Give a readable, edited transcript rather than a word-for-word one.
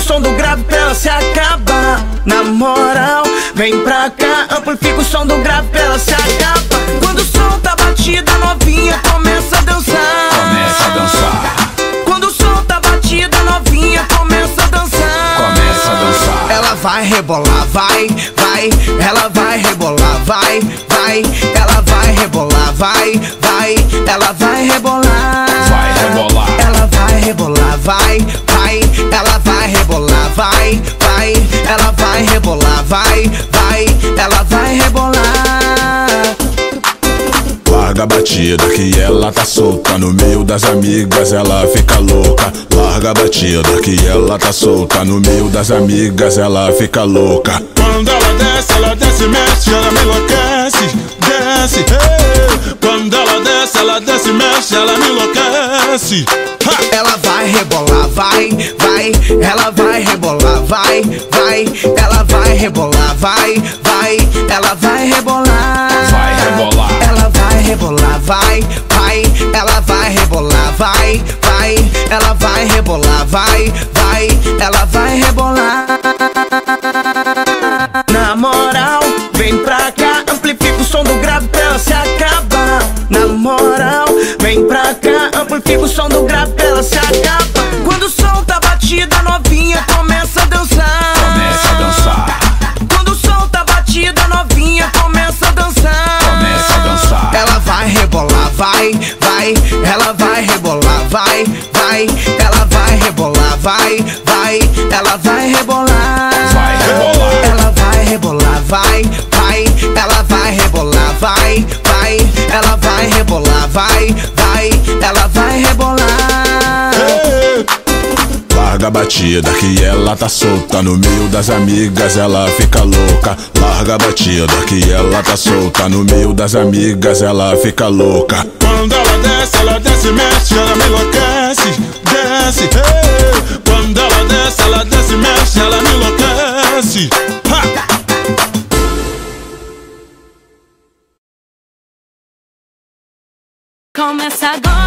som do grave pra ela se acabar. Na moral, vem pra cá, amplifica o som do grave pra ela se acabar. Quando o som tá batido, a novinha começa a dançar. Começa a dançar. Quando o som tá batido, a novinha começa a dançar. Começa a dançar. Ela vai rebolar, vai, vai. Ela vai rebolar, vai, vai. Ela vai rebolar, vai, vai. Ela vai rebolar, vai rebolar. Ela vai rebolar, vai, vai. Ela vai rebolar, vai, vai. Ela vai rebolar, vai, vai. Ela vai rebolar. Larga a batida que ela tá solta, no meio das amigas ela fica louca. Larga a batida que ela tá solta, no meio das amigas ela fica louca. Quando ela desce, mexe, ela me enlouquece. Desce, hey. Quando ela desce, mexe, ela me enlouquece. Ha. Ela vai rebolar, vai, vai. Ela vai rebolar, vai, vai. Ela vai rebolar, vai, vai. Ela vai rebolar, vai rebolar. Ela vai rebolar, vai, vai. Ela vai rebolar, vai, vai. Ela vai rebolar, vai, vai. Ela vai rebolar. Na moral, vem pra cá, amplifica o som do grave pra ela se acabar. Na moral, vem pra cá, amplifica o som do grave pra ela se acabar. Quando o som tá batido, a novinha começa a dançar. Começa a dançar. Quando o som tá batido, a novinha começa a dançar. Começa a dançar. Ela vai rebolar, vai, vai. Ela vai rebolar, vai, vai. Ela vai rebolar, vai, vai. Ela vai rebolar, vai rebolar. Ela vai rebolar, vai, vai. Ela vai rebolar, vai, vai. Ela vai rebolar, vai, vai. Ela vai rebolar. Larga a batida que ela tá solta, no meio das amigas ela fica louca. Larga a batida que ela tá solta, no meio das amigas ela fica louca. Quando ela desce, mexe, ela me enlouquece. Desce, hey. Quando ela desce, mexe, ela me enlouquece. Ha. Começa agora.